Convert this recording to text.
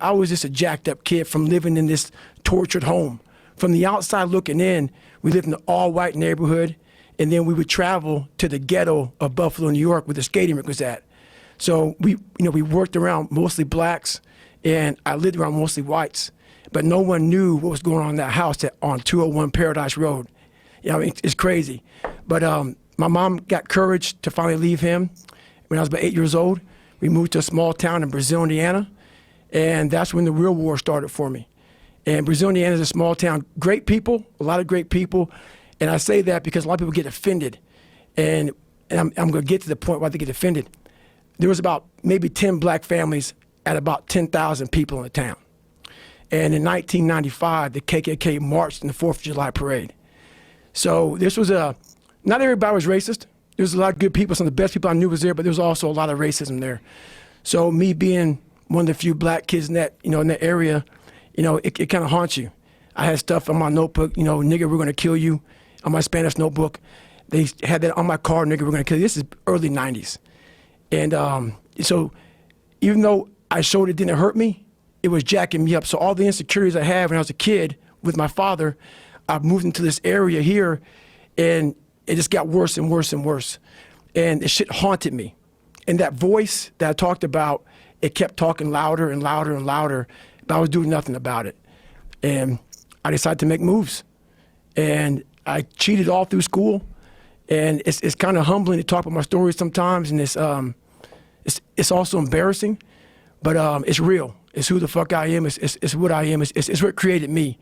I was just a jacked up kid from living in this tortured home. From the outside looking in, we lived in an all-white neighborhood, and then we would travel to the ghetto of Buffalo, New York, where the skating rink was at. So we worked around mostly blacks, and I lived around mostly whites. But no one knew what was going on in that house on 201 Paradise Road. You know, it's crazy. But my mom got courage to finally leave him. When I was about 8 years old, we moved to a small town in Brazil, Indiana, and that's when the real war started for me. And Brazil, Indiana is a small town. Great people, a lot of great people. And I say that because a lot of people get offended. And I'm going to get to the point why they get offended. There was about maybe 10 black families at about 10,000 people in the town. And in 1995, the KKK marched in the 4th of July parade. So this was not everybody was racist. There was a lot of good people. Some of the best people I knew was there, but there was also a lot of racism there. So me being one of the few black kids in that, in that area, it kind of haunts you. I had stuff on my notebook, nigga, we're going to kill you, on my Spanish notebook. They had that on my car, nigga, we're going to kill you. This is early 90s. And so even though I showed it didn't hurt me, it was jacking me up. So all the insecurities I had when I was a kid with my father, I moved into this area here, and it just got worse and worse and worse. And the shit haunted me. And that voice that I talked about, it kept talking louder and louder and louder, but I was doing nothing about it. And I decided to make moves. And I cheated all through school. And it's kind of humbling to talk about my stories sometimes, and it's also embarrassing, but it's real. It's who the fuck I am. It's what I am. It's what created me.